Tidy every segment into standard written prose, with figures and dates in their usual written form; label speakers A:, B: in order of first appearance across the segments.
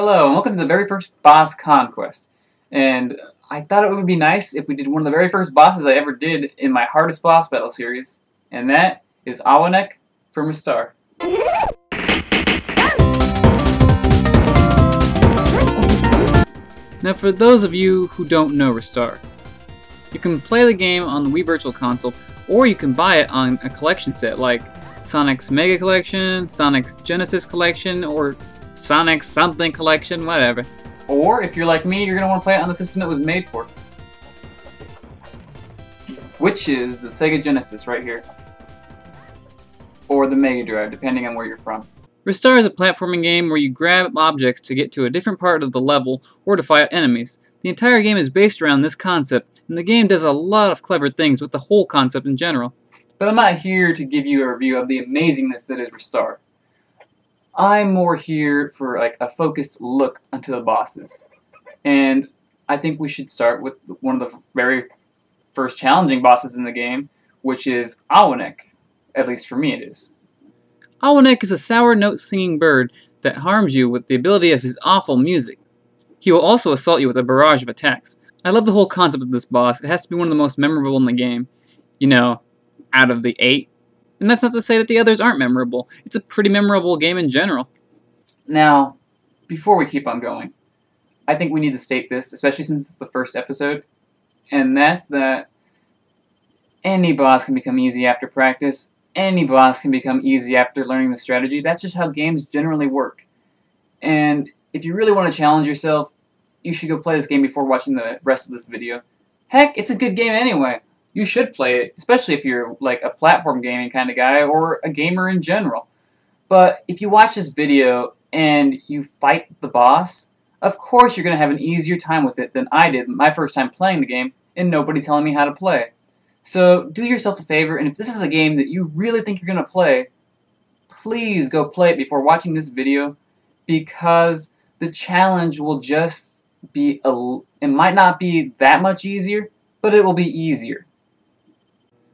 A: Hello, and welcome to the very first boss Conquest. And I thought it would be nice if we did one of the very first bosses I ever did in my hardest boss battle series, and that is Awaneck from Ristar. Now for those of you who don't know Ristar, you can play the game on the Wii Virtual Console, or you can buy it on a collection set like Sonic's Mega Collection, Sonic's Genesis Collection, or Sonic's something collection, whatever. Or if you're like me, you're going to want to play it on the system it was made for, which is the SEGA Genesis right here, or the Mega Drive, depending on where you're from. Ristar is a platforming game where you grab objects to get to a different part of the level or to fight enemies. The entire game is based around this concept, and the game does a lot of clever things with the whole concept in general. But I'm not here to give you a review of the amazingness that is Ristar. I'm more here for like a focused look onto the bosses. And I think we should start with one of the very first challenging bosses in the game, which is Awaneck. At least for me it is. Owlneck is a sour note singing bird that harms you with the ability of his awful music. He will also assault you with a barrage of attacks. I love the whole concept of this boss. It has to be one of the most memorable in the game. You know, out of the 8. And that's not to say that the others aren't memorable. It's a pretty memorable game in general. Now, before we keep on going, I think we need to state this, especially since it's the first episode, and that's that any boss can become easy after practice. Any boss can become easy after learning the strategy. That's just how games generally work. And if you really want to challenge yourself, you should go play this game before watching the rest of this video. Heck, it's a good game anyway. You should play it, especially if you're like a platform gaming kind of guy or a gamer in general. But if you watch this video and you fight the boss, of course you're going to have an easier time with it than I did my first time playing the game and nobody telling me how to play. So do yourself a favor, and if this is a game that you really think you're going to play, please go play it before watching this video, because the challenge will just be, it might not be that much easier, but it will be easier.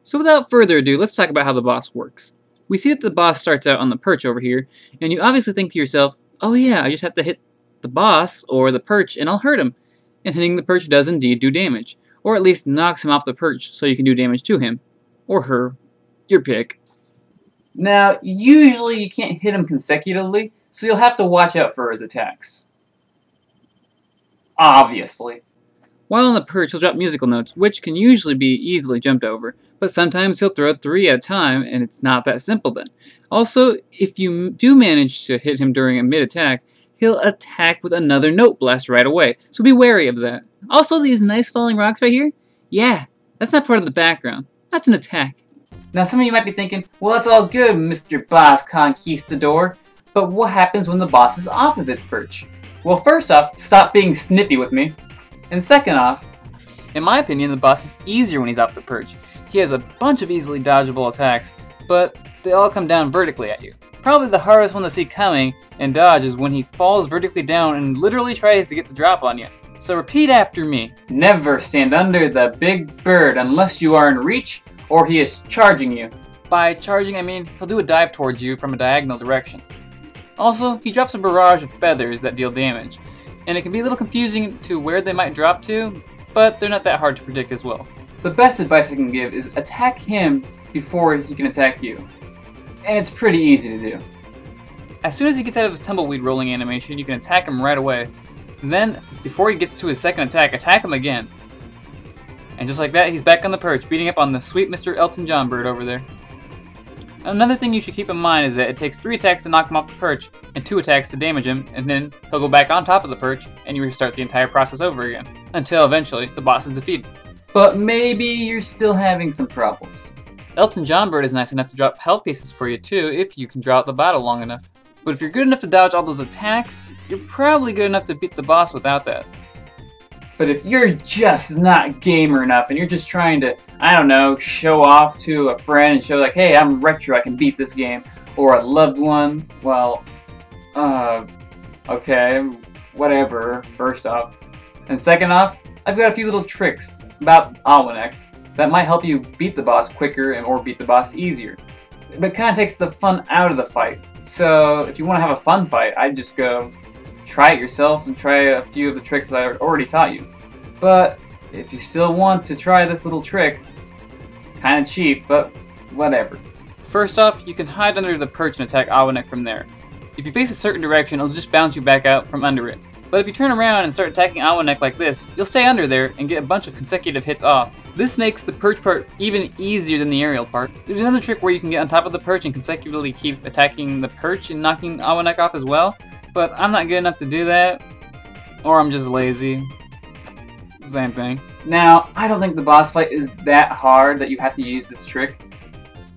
A: So without further ado, let's talk about how the boss works. We see that the boss starts out on the perch over here, and you obviously think to yourself, oh yeah, I just have to hit the boss or the perch and I'll hurt him. And hitting the perch does indeed do damage, or at least knocks him off the perch so you can do damage to him. Or her. Your pick. Now, usually you can't hit him consecutively, so you'll have to watch out for his attacks. Obviously. While on the perch, he'll drop musical notes, which can usually be easily jumped over, but sometimes he'll throw 3 at a time, and it's not that simple then. Also, if you do manage to hit him during a mid-attack, he'll attack with another note blast right away, so be wary of that. Also, these nice falling rocks right here? Yeah, that's not part of the background. That's an attack. Now some of you might be thinking, well that's all good, Mr. Boss Conquistador, but what happens when the boss is off of its perch? Well, first off, stop being snippy with me. And second off, in my opinion, the boss is easier when he's off the perch. He has a bunch of easily dodgeable attacks, but they all come down vertically at you. Probably the hardest one to see coming and dodge is when he falls vertically down and literally tries to get the drop on you. So repeat after me. Never stand under the big bird unless you are in reach or he is charging you. By charging, I mean he'll do a dive towards you from a diagonal direction. Also, he drops a barrage of feathers that deal damage, and it can be a little confusing to where they might drop to, but they're not that hard to predict as well. The best advice I can give is attack him before he can attack you. And it's pretty easy to do. As soon as he gets out of his tumbleweed rolling animation, you can attack him right away. Then, before he gets to his second attack him again. And just like that, he's back on the perch, beating up on the sweet Mr. Elton John bird over there. Another thing you should keep in mind is that it takes 3 attacks to knock him off the perch, and 2 attacks to damage him, and then he'll go back on top of the perch, and you restart the entire process over again, until eventually the boss is defeated. But maybe you're still having some problems. Elton John bird is nice enough to drop health pieces for you too, if you can draw out the battle long enough. But if you're good enough to dodge all those attacks, you're probably good enough to beat the boss without that. But if you're just not gamer enough and you're just trying to, I don't know, show off to a friend and show like, hey, I'm retro, I can beat this game, or a loved one, well, okay, whatever, first off. And second off, I've got a few little tricks about Awaneck that might help you beat the boss quicker or beat the boss easier. But it kind of takes the fun out of the fight. So if you want to have a fun fight, I'd just go try it yourself and try a few of the tricks that I already taught you. But if you still want to try this little trick, kinda cheap, but whatever. First off, you can hide under the perch and attack Awaneck from there. If you face a certain direction, it'll just bounce you back out from under it. But if you turn around and start attacking Owlneck like this, you'll stay under there and get a bunch of consecutive hits off. This makes the perch part even easier than the aerial part. There's another trick where you can get on top of the perch and consecutively keep attacking the perch and knocking Owlneck off as well, but I'm not good enough to do that, or I'm just lazy. Same thing. Now, I don't think the boss fight is that hard that you have to use this trick,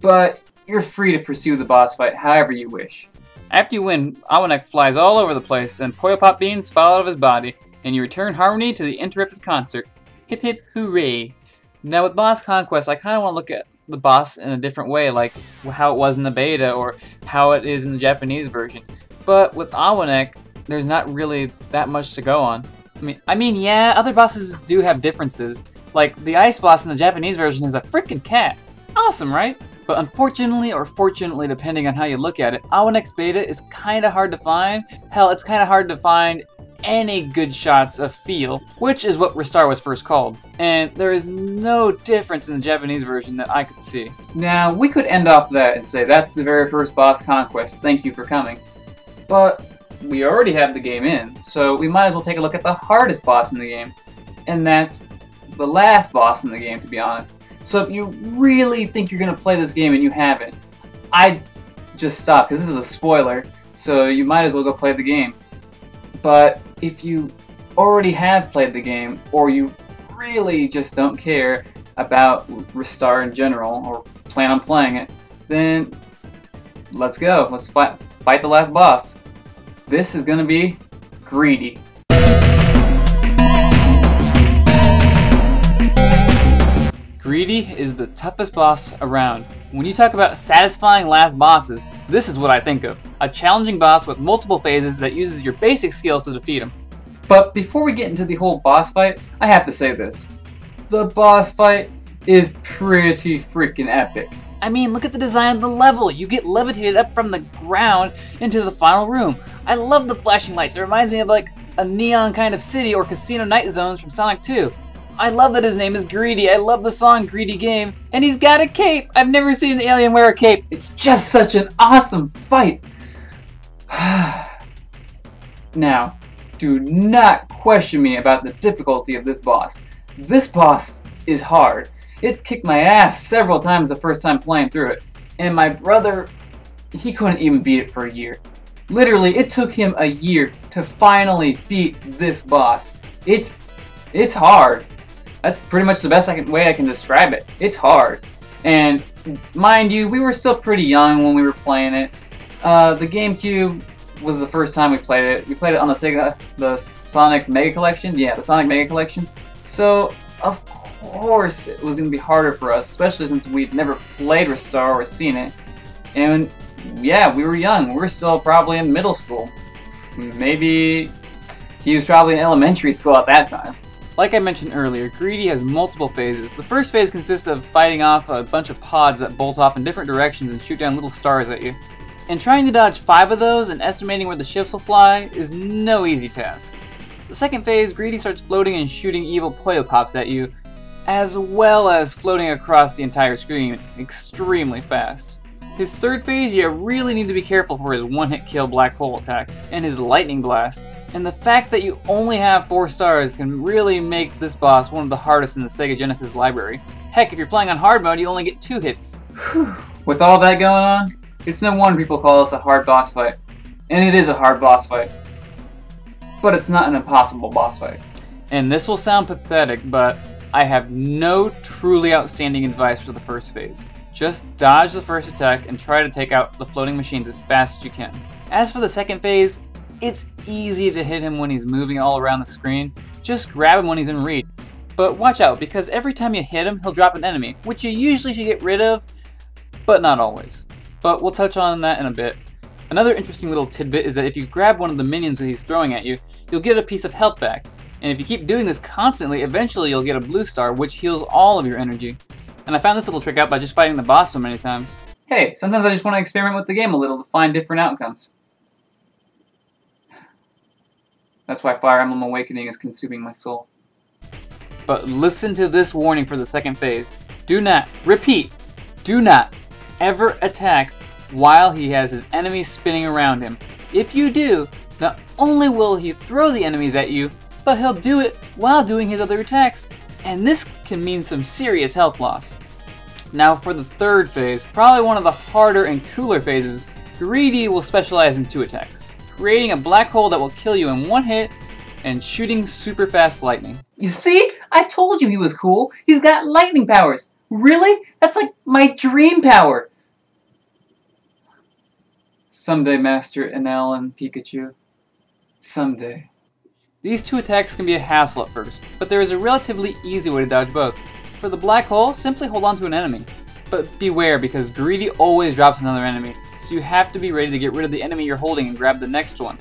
A: but you're free to pursue the boss fight however you wish. After you win, Awaneck flies all over the place and Poyo Pop beans fall out of his body, and you return harmony to the interrupted concert. Hip hip hooray! Now with Boss Conquest, I kind of want to look at the boss in a different way, like how it was in the beta or how it is in the Japanese version. But with Awaneck, there's not really that much to go on. I mean, yeah, other bosses do have differences. Like the ice boss in the Japanese version is a freaking cat. Awesome, right? But unfortunately, or fortunately, depending on how you look at it, Awaneck's beta is kinda hard to find. Hell, it's kinda hard to find any good shots of feel, which is what Ristar was first called. And there is no difference in the Japanese version that I could see. Now, we could end off that and say that's the very first boss conquest, thank you for coming. But we already have the game in, so we might as well take a look at the hardest boss in the game. And that's the last boss in the game, to be honest. So if you really think you're going to play this game and you haven't, I'd just stop, because this is a spoiler, so you might as well go play the game. But if you already have played the game, or you really just don't care about Ristar in general, or plan on playing it, then let's go. Let's fight the last boss. This is going to be Greedy. Greedy is the toughest boss around. When you talk about satisfying last bosses, this is what I think of. A challenging boss with multiple phases that uses your basic skills to defeat him. But before we get into the whole boss fight, I have to say this. The boss fight is pretty freaking epic. I mean, look at the design of the level. You get levitated up from the ground into the final room. I love the flashing lights. It reminds me of like a neon kind of city or casino night zones from Sonic 2. I love that his name is Greedy. I love the song Greedy Game. And he's got a cape. I've never seen an alien wear a cape. It's just such an awesome fight. Now, do not question me about the difficulty of this boss. This boss is hard. It kicked my ass several times the first time playing through it. And my brother, he couldn't even beat it for a year. Literally, it took him a year to finally beat this boss. It's hard. That's pretty much the best way I can describe it. It's hard. And mind you, we were still pretty young when we were playing it. The GameCube was the first time we played it. We played it on the SEGA, the Sonic Mega Collection. Yeah, the Sonic Mega Collection. So, of course, it was going to be harder for us, especially since we'd never played Ristar or seen it. And yeah, we were young. We were still probably in middle school. Maybe he was probably in elementary school at that time. Like I mentioned earlier, Greedy has multiple phases. The first phase consists of fighting off a bunch of pods that bolt off in different directions and shoot down little stars at you. And trying to dodge 5 of those and estimating where the ships will fly is no easy task. The second phase, Greedy starts floating and shooting evil Poyo Pops at you, as well as floating across the entire screen extremely fast. His third phase, you really need to be careful for his one-hit kill black hole attack, and his lightning blast. And the fact that you only have 4 stars can really make this boss one of the hardest in the Sega Genesis library. Heck, if you're playing on hard mode, you only get 2 hits. With all that going on, it's no wonder people call this a hard boss fight. And it is a hard boss fight. But it's not an impossible boss fight. And this will sound pathetic, but I have no truly outstanding advice for the first phase. Just dodge the first attack and try to take out the floating machines as fast as you can. As for the second phase, it's easy to hit him when he's moving all around the screen. Just grab him when he's in reach. But watch out, because every time you hit him, he'll drop an enemy, which you usually should get rid of, but not always. But we'll touch on that in a bit. Another interesting little tidbit is that if you grab one of the minions that he's throwing at you, you'll get a piece of health back. And if you keep doing this constantly, eventually you'll get a blue star, which heals all of your energy. And I found this little trick out by just fighting the boss so many times. Hey, sometimes I just want to experiment with the game a little to find different outcomes. That's why Fire Emblem Awakening is consuming my soul. But listen to this warning for the second phase. Do not, repeat, do not ever attack while he has his enemies spinning around him. If you do, not only will he throw the enemies at you, but he'll do it while doing his other attacks, and this can mean some serious health loss. Now for the third phase, probably one of the harder and cooler phases, Greedy will specialize in 2 attacks, creating a black hole that will kill you in 1 hit, and shooting super fast lightning. You see? I told you he was cool. He's got lightning powers. Really? That's like my dream power. Someday, Master Enel and Pikachu. Someday. These 2 attacks can be a hassle at first, but there is a relatively easy way to dodge both. For the black hole, simply hold on to an enemy. But beware, because Greedy always drops another enemy, so you have to be ready to get rid of the enemy you're holding and grab the next one.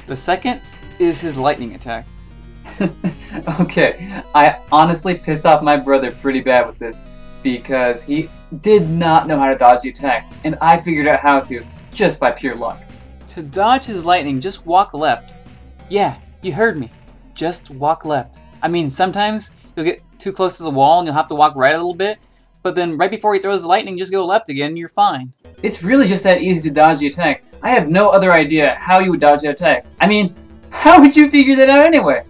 A: The second is his lightning attack. Okay, I honestly pissed off my brother pretty bad with this, because he did not know how to dodge the attack, and I figured out how to, just by pure luck. To dodge his lightning, just walk left. Yeah, you heard me. Just walk left. I mean, sometimes you'll get too close to the wall and you'll have to walk right a little bit, but then right before he throws the lightning, just go left again and you're fine. It's really just that easy to dodge the attack. I have no other idea how you would dodge that attack. I mean, how would you figure that out anyway?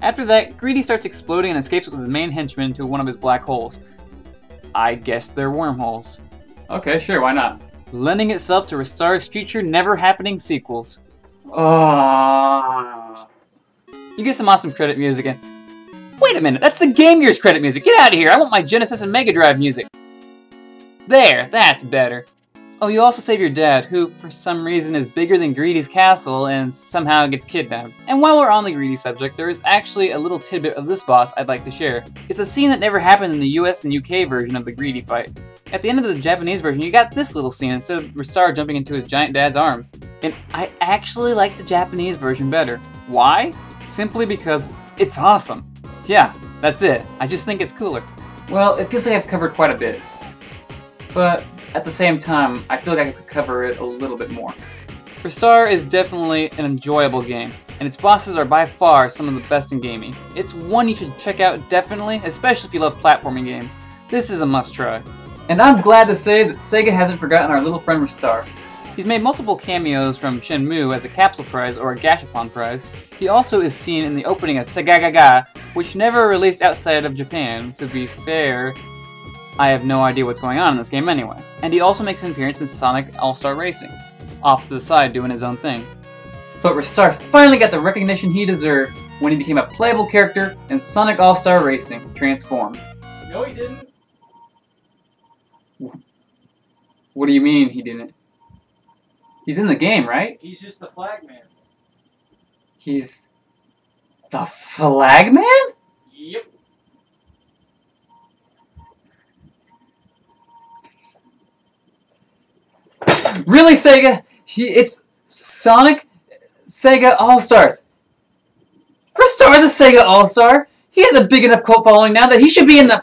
A: After that, Greedy starts exploding and escapes with his main henchman into one of his black holes. I guess they're wormholes. Okay, sure, why not? Lending itself to Ristar's future never-happening sequels. You get some awesome credit music and... Wait a minute, that's the Game Gear's credit music! Get out of here! I want my Genesis and Mega Drive music! There, that's better. Oh, you also save your dad, who, for some reason, is bigger than Greedy's castle and somehow gets kidnapped. And while we're on the Greedy subject, there is actually a little tidbit of this boss I'd like to share. It's a scene that never happened in the US and UK version of the Greedy fight. At the end of the Japanese version, you got this little scene instead of Ristar jumping into his giant dad's arms. And I actually like the Japanese version better. Why? Simply because it's awesome. Yeah, that's it. I just think it's cooler. Well, it feels like I've covered quite a bit. But at the same time, I feel like I could cover it a little bit more. Ristar is definitely an enjoyable game, and its bosses are by far some of the best in gaming. It's one you should check out definitely, especially if you love platforming games. This is a must-try. And I'm glad to say that SEGA hasn't forgotten our little friend Ristar. He's made multiple cameos from Shenmue as a capsule prize or a gashapon prize. He also is seen in the opening of SEGA, which never released outside of Japan. To be fair, I have no idea what's going on in this game anyway. And he also makes an appearance in Sonic All-Star Racing, off to the side doing his own thing. But Ristar finally got the recognition he deserved when he became a playable character in Sonic All-Star Racing Transformed.
B: No, he didn't.
A: What do you mean he didn't? He's in the game, right?
B: He's just the flag man.
A: He's the flag man?
B: Yep.
A: Really, SEGA? It's Sonic SEGA All-Stars. Ristar's a SEGA All-Star. He has a big enough cult following now that he should be in the...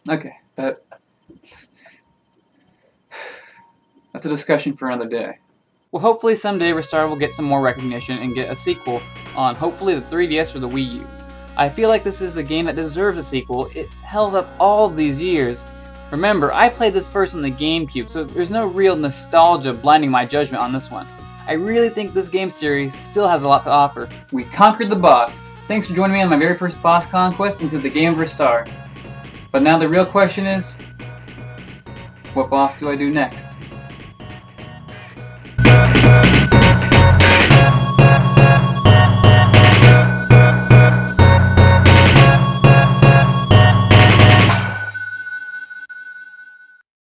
A: Okay, but... That's a discussion for another day. Well, hopefully someday Ristar will get some more recognition and get a sequel on hopefully the 3DS or the Wii U. I feel like this is a game that deserves a sequel. It's held up all these years. Remember, I played this first on the GameCube, so there's no real nostalgia blinding my judgment on this one. I really think this game series still has a lot to offer. We conquered the boss. Thanks for joining me on my very first boss conquest into the game of Ristar. But now the real question is, what boss do I do next?